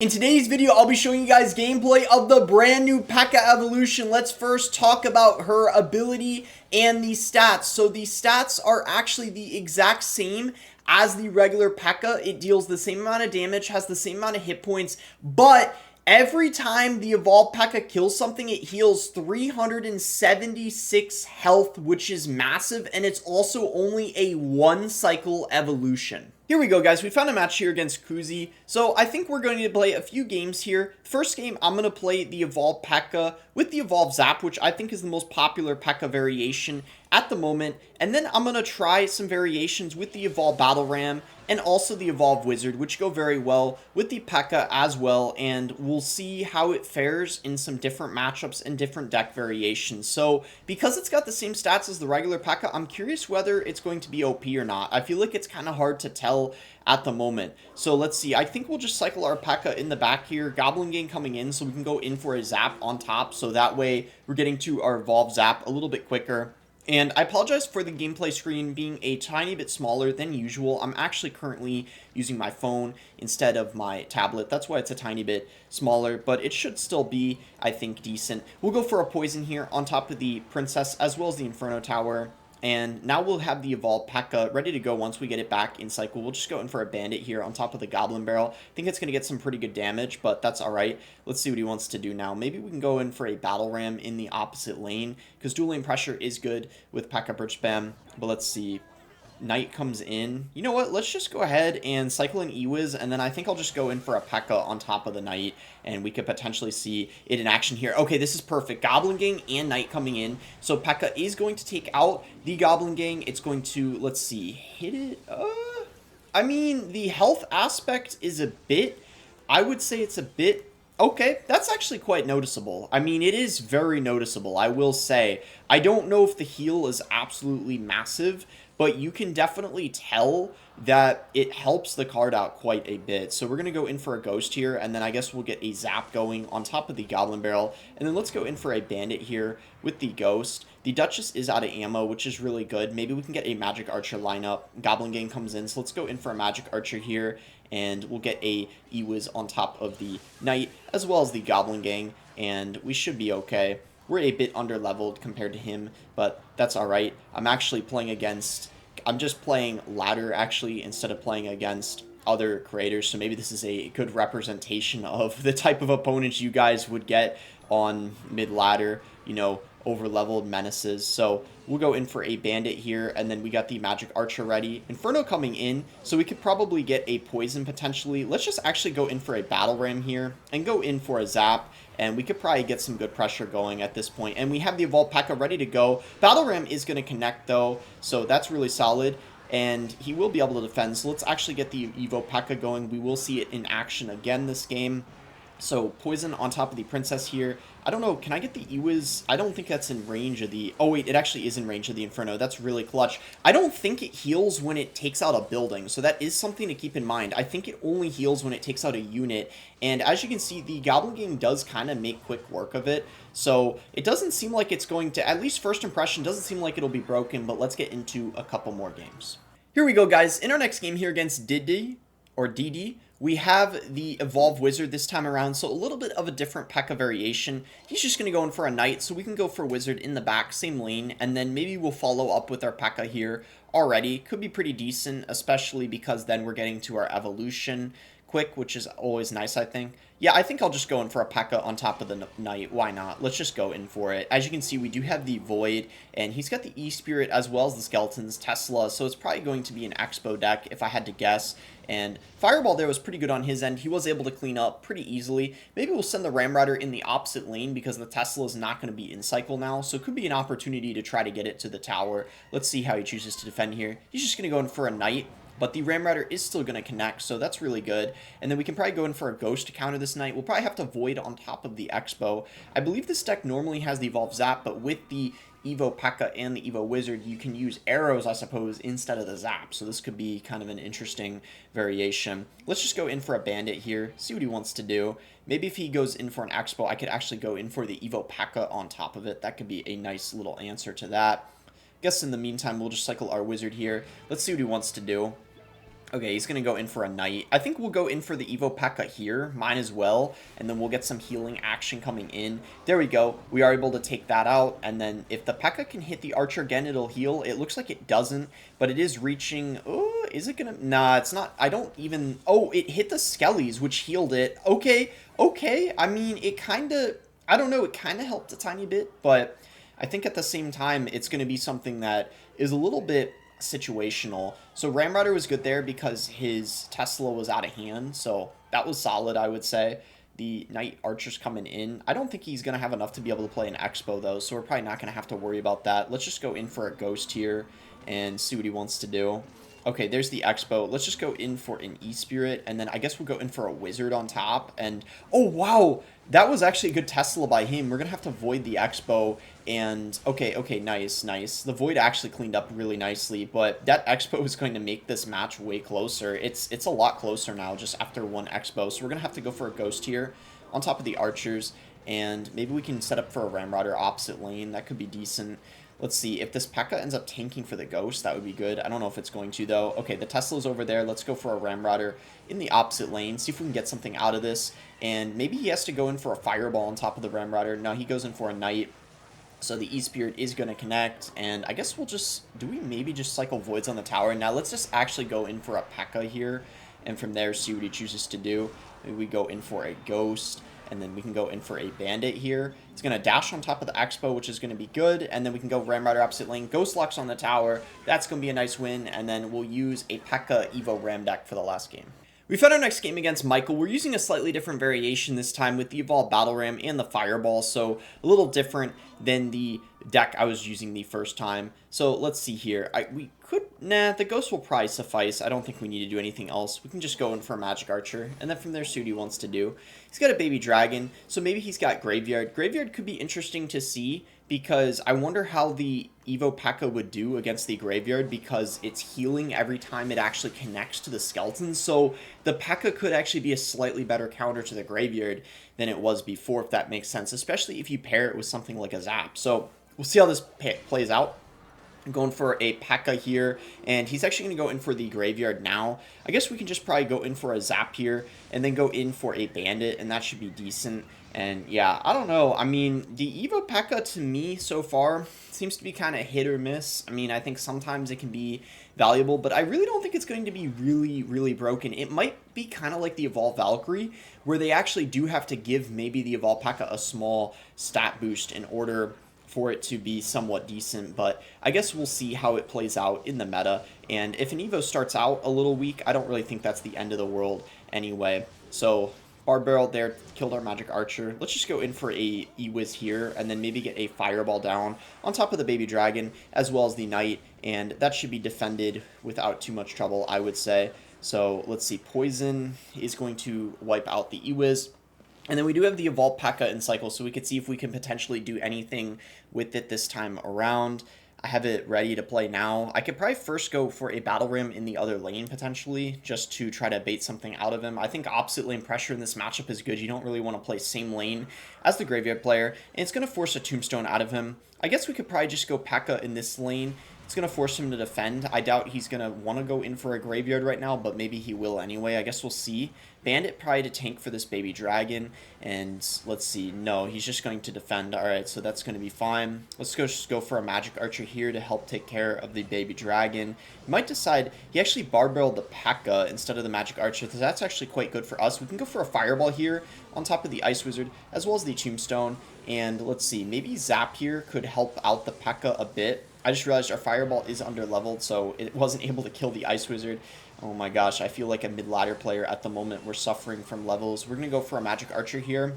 In today's video, I'll be showing you guys gameplay of the brand new P.E.K.K.A evolution. Let's first talk about her ability and the stats. So the stats are actually the exact same as the regular P.E.K.K.A. It deals the same amount of damage, has the same amount of hit points, but every time the evolved P.E.K.K.A kills something, it heals 376 health, which is massive, and it's also only a one-cycle evolution. Here we go, guys. We found a match here against Kuzi. So I think we're going to play a few games here. First game, I'm going to play the evolved P.E.K.K.A with the evolved Zap, which I think is the most popular P.E.K.K.A variation at the moment. And then I'm going to try some variations with the evolved Battle Ram and also the evolved Wizard, which go very well with the P.E.K.K.A as well. And we'll see how it fares in some different matchups and different deck variations. So because it's got the same stats as the regular P.E.K.K.A, I'm curious whether it's going to be OP or not. I feel like it's kind of hard to tell at the moment. So let's see. I think we'll just cycle our P.E.K.K.A in the back here. Goblin Gang coming in so we can go in for a Zap on top. So that way we're getting to our evolved Zap a little bit quicker. And I apologize for the gameplay screen being a tiny bit smaller than usual. I'm actually currently using my phone instead of my tablet. That's why it's a tiny bit smaller, but it should still be, I think, decent. We'll go for a poison here on top of the Princess as well as the Inferno Tower. And now we'll have the evolved P.E.K.K.A ready to go once we get it back in cycle. We'll just go in for a bandit here on top of the Goblin Barrel. I think it's going to get some pretty good damage, but that's alright. Let's see what he wants to do now. Maybe we can go in for a Battle Ram in the opposite lane, because dual lane pressure is good with P.E.K.K.A Bridge Spam. But let's see. Knight comes in. You know what? Let's just go ahead and cycle in Ewiz, and then I think I'll just go in for a P.E.K.K.A on top of the Knight, and we could potentially see it in action here. Okay, this is perfect. Goblin Gang and Knight coming in. So P.E.K.K.A is going to take out the Goblin Gang. It's going to, let's see, hit it. I mean, the health aspect is a bit, I would say it's a bit. Okay, that's actually quite noticeable. I mean, it is very noticeable, I will say. I don't know if the heal is absolutely massive, but you can definitely tell that it helps the card out quite a bit. So we're going to go in for a Ghost here, and then I guess we'll get a Zap going on top of the Goblin Barrel. And then let's go in for a Bandit here with the Ghost. The Duchess is out of ammo, which is really good. Maybe we can get a Magic Archer lineup. Goblin Gang comes in, so let's go in for a Magic Archer here, and we'll get a Ewiz on top of the Knight, as well as the Goblin Gang, and we should be okay. We're a bit under-leveled compared to him, but that's alright. I'm just playing ladder, actually, instead of playing against other creators, so maybe this is a good representation of the type of opponents you guys would get on mid-ladder, you know, over-leveled menaces. So we'll go in for a Bandit here, and then we got the Magic Archer ready. Inferno coming in, so we could probably get a Poison potentially. Let's just actually go in for a Battle Ram here, and go in for a Zap, and we could probably get some good pressure going at this point. And we have the Evolved P.E.K.K.A ready to go. Battle Ram is going to connect, though, so that's really solid. And he will be able to defend, so let's actually get the Evo P.E.K.K.A going. We will see it in action again this game. So Poison on top of the Princess here. I don't know, can I get the Ewiz? I don't think that's in range of the... Oh wait, it actually is in range of the Inferno. That's really clutch. I don't think it heals when it takes out a building, so that is something to keep in mind. I think it only heals when it takes out a unit, and as you can see, the Goblin Gang does kind of make quick work of it, so it doesn't seem like it's going to... At least first impression, doesn't seem like it'll be broken, but let's get into a couple more games. Here we go, guys. In our next game here against Didi, we have the Evolved Wizard this time around, so a little bit of a different P.E.K.K.A variation. He's just going to go in for a Knight, so we can go for Wizard in the back, same lane, and then maybe we'll follow up with our P.E.K.K.A here already. Could be pretty decent, especially because then we're getting to our evolution quick, which is always nice, I think. Yeah, I think I'll just go in for a P.E.K.K.A on top of the Knight. Why not? Let's just go in for it. As you can see, we do have the Void, and he's got the E-Spirit as well as the Skeletons, Tesla, so it's probably going to be an Expo deck if I had to guess. And Fireball there was pretty good on his end. He was able to clean up pretty easily. Maybe we'll send the Ramrider in the opposite lane because the Tesla is not going to be in cycle now, so it could be an opportunity to try to get it to the tower. Let's see how he chooses to defend here. He's just going to go in for a Knight. But the Ramrider is still going to connect, so that's really good. And then we can probably go in for a Ghost to counter this Knight. We'll probably have to Void on top of the Expo. I believe this deck normally has the Evolved Zap, but with the Evo P.E.K.K.A and the Evo Wizard, you can use arrows, I suppose, instead of the Zap. So this could be kind of an interesting variation. Let's just go in for a Bandit here, see what he wants to do. Maybe if he goes in for an Expo, I could actually go in for the Evo P.E.K.K.A on top of it. That could be a nice little answer to that. I guess in the meantime, we'll just cycle our Wizard here. Let's see what he wants to do. Okay, he's going to go in for a Knight. I think we'll go in for the Evo P.E.K.K.A here, mine as well, and then we'll get some healing action coming in. There we go. We are able to take that out, and then if the P.E.K.K.A can hit the Archer again, it'll heal. It looks like it doesn't, but it is reaching... Oh, is it going to... Nah, it's not... I don't even... Oh, it hit the Skellies, which healed it. Okay, okay. I mean, it kind of... I don't know, it kind of helped a tiny bit, but I think at the same time, it's going to be something that is a little bit situational. So Ramrider was good there because his Tesla was out of hand, so that was solid, I would say. The Knight Archer's coming in. I don't think he's going to have enough to be able to play an Expo, though, so we're probably not going to have to worry about that. Let's just go in for a Ghost here and see what he wants to do. Okay, there's the Expo. Let's just go in for an E-Spirit, and then I guess we'll go in for a Wizard on top. And, oh, wow! That was actually a good Tesla by him. We're going to have to void the Expo, and, okay, nice, nice. The Void actually cleaned up really nicely, but that Expo is going to make this match way closer. It's a lot closer now, just after one Expo, so we're going to have to go for a Ghost here on top of the Archers, and maybe we can set up for a Ramrider opposite lane. That could be decent. Let's see, if this P.E.K.K.A ends up tanking for the Ghost, that would be good. I don't know if it's going to, though. Okay, the Tesla's over there. Let's go for a Ramrider in the opposite lane, see if we can get something out of this. And maybe he has to go in for a Fireball on top of the Ramrider. No, he goes in for a Knight. So the E-Spirit is going to connect, and I guess we'll just... Do we maybe just cycle Voids on the tower? Now, let's just actually go in for a P.E.K.K.A here, and from there, see what he chooses to do. Maybe we go in for a Ghost, and then we can go in for a Bandit here. It's going to dash on top of the Expo, which is going to be good, and then we can go Ramrider opposite lane, Ghost Locks on the tower. That's going to be a nice win, and then we'll use a P.E.K.K.A Evo Ram deck for the last game. We found our next game against Michael. We're using a slightly different variation this time with the Evolved Battle Ram and the Fireball, so a little different than the deck I was using the first time. So let's see here. The Ghost will probably suffice. I don't think we need to do anything else. We can just go in for a Magic Archer, and then from there, see what he wants to do. He's got a Baby Dragon, so maybe he's got Graveyard. Graveyard could be interesting to see, because I wonder how the Evo P.E.K.K.A would do against the Graveyard, because it's healing every time it actually connects to the skeletons. So the P.E.K.K.A could actually be a slightly better counter to the Graveyard than it was before, if that makes sense, especially if you pair it with something like a Zap. So we'll see how this plays out. I'm going for a P.E.K.K.A here, and he's actually going to go in for the Graveyard now. I guess we can just probably go in for a Zap here, and then go in for a Bandit, and that should be decent. And yeah, I don't know. I mean, the Evo P.E.K.K.A to me so far seems to be kind of hit or miss. I mean, I think sometimes it can be valuable, but I really don't think it's going to be really, really broken. It might be kind of like the Evolved Valkyrie, where they actually do have to give maybe the Evolved P.E.K.K.A a small stat boost in order for it to be somewhat decent, but I guess we'll see how it plays out in the meta. And if an Evo starts out a little weak, I don't really think that's the end of the world anyway. So Barb Barrel there killed our Magic Archer. Let's just go in for a E-Wiz here, and then maybe get a Fireball down on top of the Baby Dragon, as well as the Knight, and that should be defended without too much trouble, I would say. So let's see, Poison is going to wipe out the E-Wiz. And then we do have the Evolved P.E.K.K.A in cycle, so we could see if we can potentially do anything with it this time around. I have it ready to play now. I could probably first go for a Battle Ram in the other lane, potentially, just to try to bait something out of him. I think opposite lane pressure in this matchup is good. You don't really want to play same lane as the Graveyard player, and it's going to force a Tombstone out of him. I guess we could probably just go P.E.K.K.A in this lane. It's going to force him to defend. I doubt he's going to want to go in for a Graveyard right now, but maybe he will anyway. I guess we'll see. Bandit probably to tank for this Baby Dragon, and let's see. No, he's just going to defend. Alright, so that's going to be fine. Let's just go for a Magic Archer here to help take care of the Baby Dragon. He might decide he actually Barb Barreled the P.E.K.K.A instead of the Magic Archer, so that's actually quite good for us. We can go for a Fireball here on top of the Ice Wizard, as well as the Tombstone, and let's see. Maybe Zap here could help out the P.E.K.K.A a bit. I just realized our Fireball is under leveled, so it wasn't able to kill the Ice Wizard. Oh my gosh, I feel like a mid-ladder player at the moment. We're suffering from levels. We're going to go for a Magic Archer here,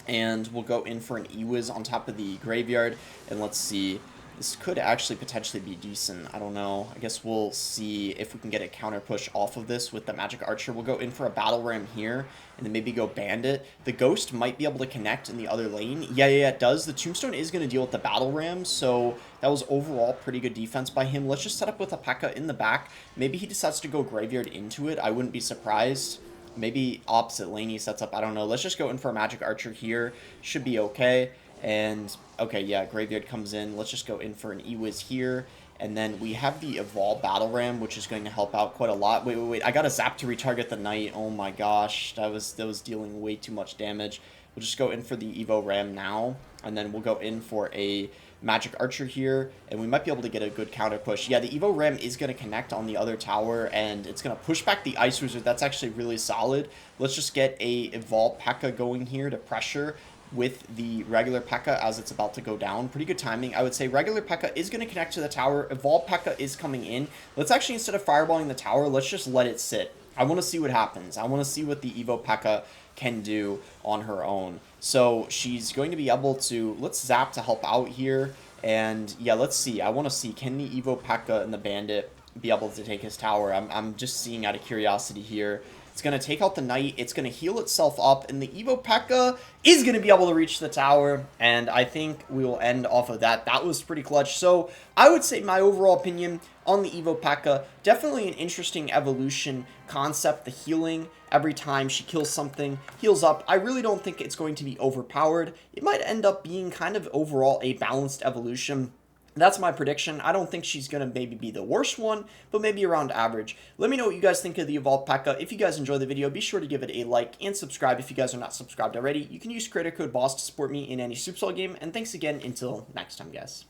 and we'll go in for an E-Wiz on top of the Graveyard, and let's see. This could actually potentially be decent. I don't know. I guess we'll see if we can get a counter push off of this with the Magic Archer. We'll go in for a Battle Ram here, and then maybe go Bandit. The Ghost might be able to connect in the other lane. Yeah, it does. The Tombstone is going to deal with the Battle Ram, so that was overall pretty good defense by him. Let's just set up with a P.E.K.K.A in the back. Maybe he decides to go Graveyard into it. I wouldn't be surprised. Maybe opposite lane he sets up. I don't know. Let's just go in for a Magic Archer here. Should be okay. And, okay, yeah, Graveyard comes in. Let's just go in for an E-Wiz here. And then we have the Evolve Battle Ram, which is going to help out quite a lot. Wait. I got a Zap to retarget the Knight. Oh my gosh. That was dealing way too much damage. We'll just go in for the Evo Ram now. And then we'll go in for a Magic Archer here. And we might be able to get a good counter push. Yeah, the Evo Ram is going to connect on the other tower. And it's going to push back the Ice Wizard. That's actually really solid. Let's just get a Evolve P.E.K.K.A going here to pressure with the regular P.E.K.K.A as it's about to go down. Pretty good timing. I would say regular P.E.K.K.A is going to connect to the tower. Evolve P.E.K.K.A is coming in. Let's actually, instead of fireballing the tower, let's just let it sit. I want to see what happens. I want to see what the Evo P.E.K.K.A can do on her own. So she's going to be able to, let's Zap to help out here. And yeah, let's see. I want to see, can the Evo P.E.K.K.A and the Bandit be able to take his tower? I'm just seeing out of curiosity here. It's going to take out the Knight. It's going to heal itself up. And the Evo P.E.K.K.A is going to be able to reach the tower. And I think we will end off of that. That was pretty clutch. So I would say my overall opinion on the Evo P.E.K.K.A, definitely an interesting evolution concept. The healing every time she kills something, heals up. I really don't think it's going to be overpowered. It might end up being kind of overall a balanced evolution. That's my prediction. I don't think she's going to maybe be the worst one, but maybe around average. Let me know what you guys think of the Evolved P.E.K.K.A. If you guys enjoyed the video, be sure to give it a like and subscribe if you guys are not subscribed already. You can use creator code BOSS to support me in any Supercell game, and thanks again until next time, guys.